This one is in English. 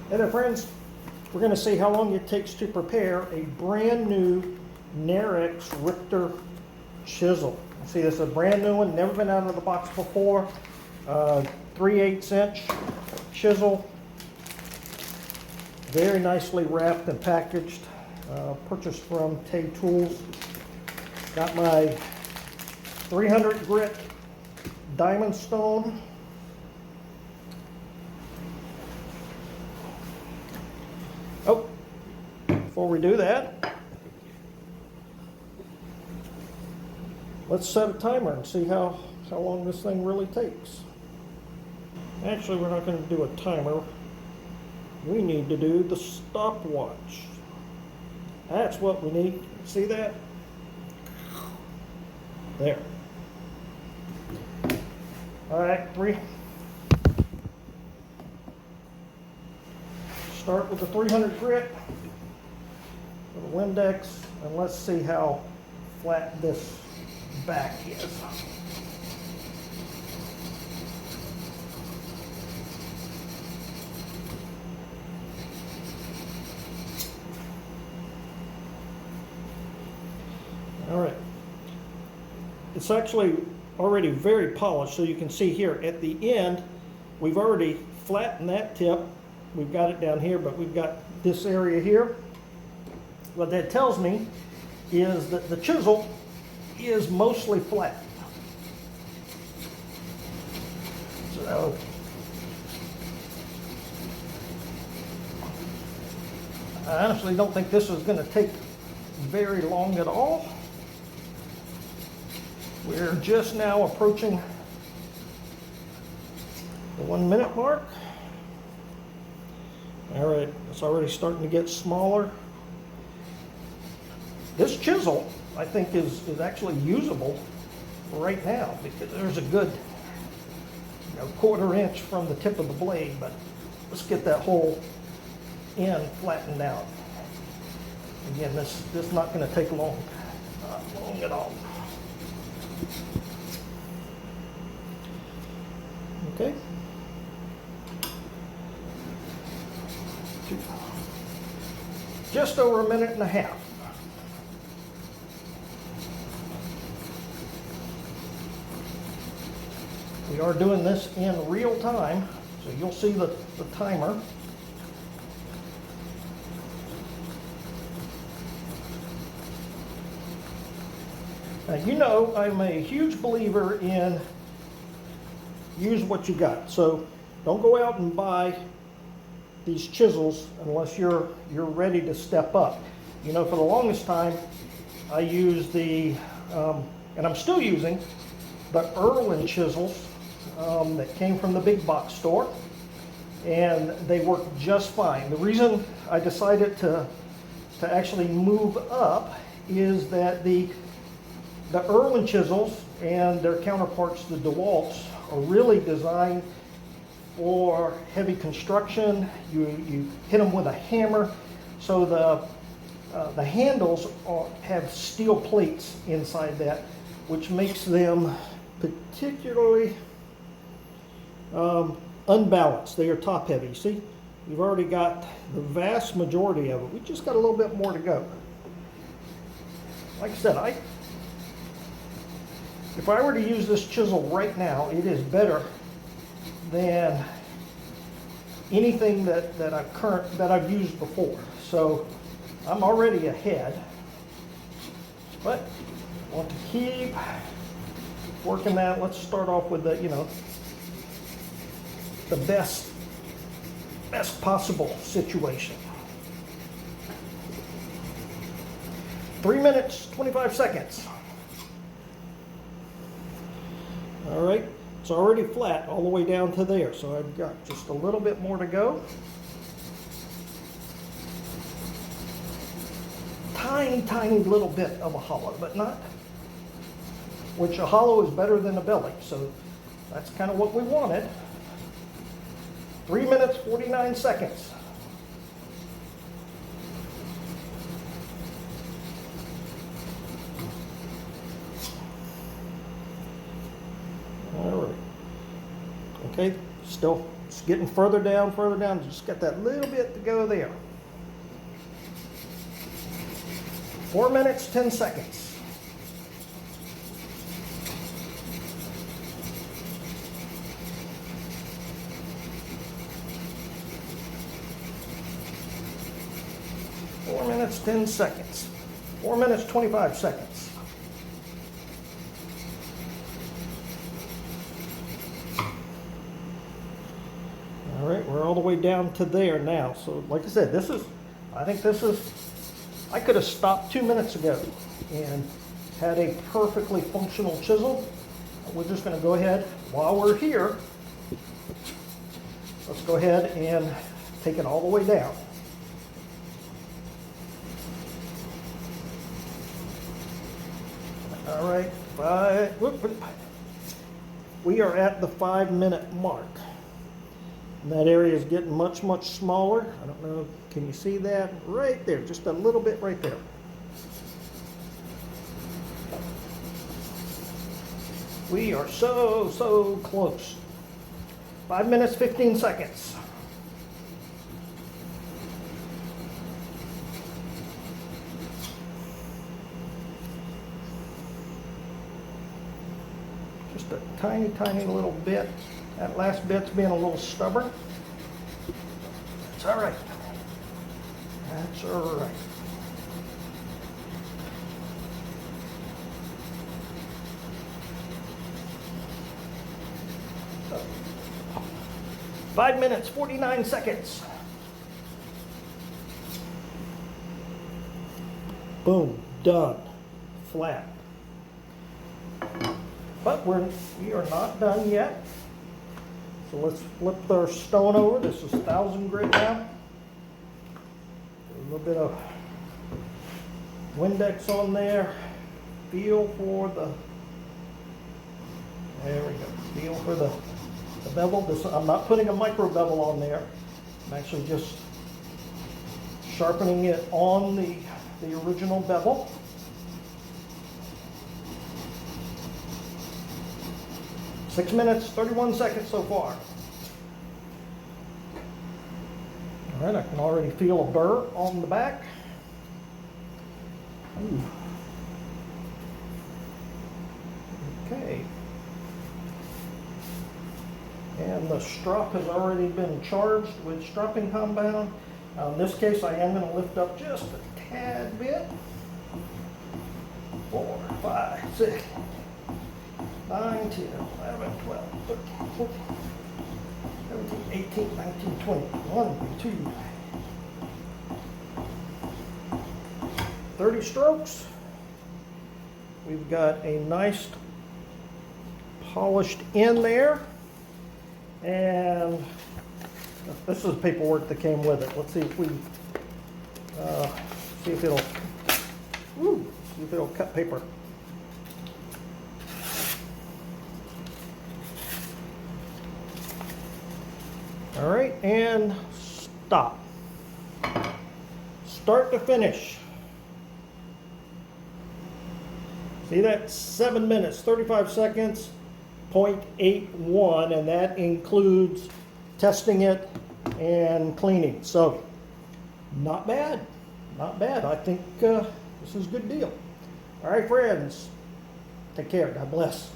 Hey there friends, we're going to see how long it takes to prepare a brand new Narex Richter chisel. See, this is a brand new one, never been out of the box before. 3/8 inch chisel, very nicely wrapped and packaged. Purchased from Tay Tools. Got my 300 grit diamond stone. Oh, before we do that, let's set a timer and see how long this thing really takes. Actually, we're not going to do a timer. We need to do the stopwatch. That's what we need. See that? There. All right, start with the 300 grit, with the Windex, and let's see how flat this back is. All right. It's actually already very polished, so you can see here at the end, we've already flattened that tip. We've got it down here, but we've got this area here. What that tells me is that the chisel is mostly flat. So I honestly don't think this is going to take very long at all. We're just now approaching the 1 minute mark. All right, it's already starting to get smaller. This chisel, I think, is actually usable right now because there's a good 1/4 inch from the tip of the blade, but let's get that whole end flattened out. Again, this is not going to take long, not long at all. Okay. Just over 1.5 minutes. We are doing this in real time, so you'll see the timer. Now, you know I'm a huge believer in use what you got. So don't go out and buy these chisels unless you're ready to step up. For the longest time, I used the, and I'm still using, the Irwin chisels that came from the big box store, and they work just fine. The reason I decided to actually move up is that the Irwin chisels and their counterparts, the DeWalt's, are really designed for heavy construction. You hit them with a hammer, so the handles have steel plates inside that, which makes them particularly unbalanced. They are top heavy. See, we've already got the vast majority of it. We just got a little bit more to go. Like I said, if I were to use this chisel right now, it is better than anything that I've used before. So I'm already ahead, but I want to keep working that. Let's start off with the best possible situation. 3 minutes, 25 seconds. All right, it's already flat all the way down to there, so I've got just a little bit more to go. Tiny little bit of a hollow, but not, which a hollow is better than a belly, so that's kind of what we wanted. 3 minutes, 49 seconds. Okay, still It's getting further down, just got that little bit to go there. 4 minutes, 10 seconds. Four minutes, 10 seconds. 4 minutes, 25 seconds. All right, we're all the way down to there now. So like I said, I could have stopped 2 minutes ago and had a perfectly functional chisel. We're just gonna go ahead, while we're here, let's go ahead and take it all the way down. All right, we are at the 5-minute mark. And that area is getting much, much smaller. I don't know, can you see that? Right there, just a little bit right there. We are so close. 5 minutes, 15 seconds. Just a tiny, tiny little bit. That last bit's being a little stubborn. That's all right. That's all right. So, 5 minutes, 49 seconds. Boom, done. Flat. But we are not done yet. So let's flip our stone over. This is 1000 grit now. A little bit of Windex on there. Feel for the, there we go. Feel for the bevel. I'm not putting a micro bevel on there. I'm actually just sharpening it on the original bevel. Six minutes, 31 seconds so far. All right, I can already feel a burr on the back. Ooh. Okay. And the strop has already been charged with stropping compound. Now in this case, I am going to lift up just a tad bit. 4, 5, 6, 9, 10, 11, 12, 13, 14, 17, 18, 19, 20, 1, 2, 30 strokes. We've got a nice polished in there. And this is the paperwork that came with it. Let's see if we, see if it'll cut paper. All right, and stop. Start to finish. See that? 7 minutes, 35 seconds, 0.81, and that includes testing it and cleaning. So, not bad, not bad. I think this is a good deal. All right, friends, take care. God bless.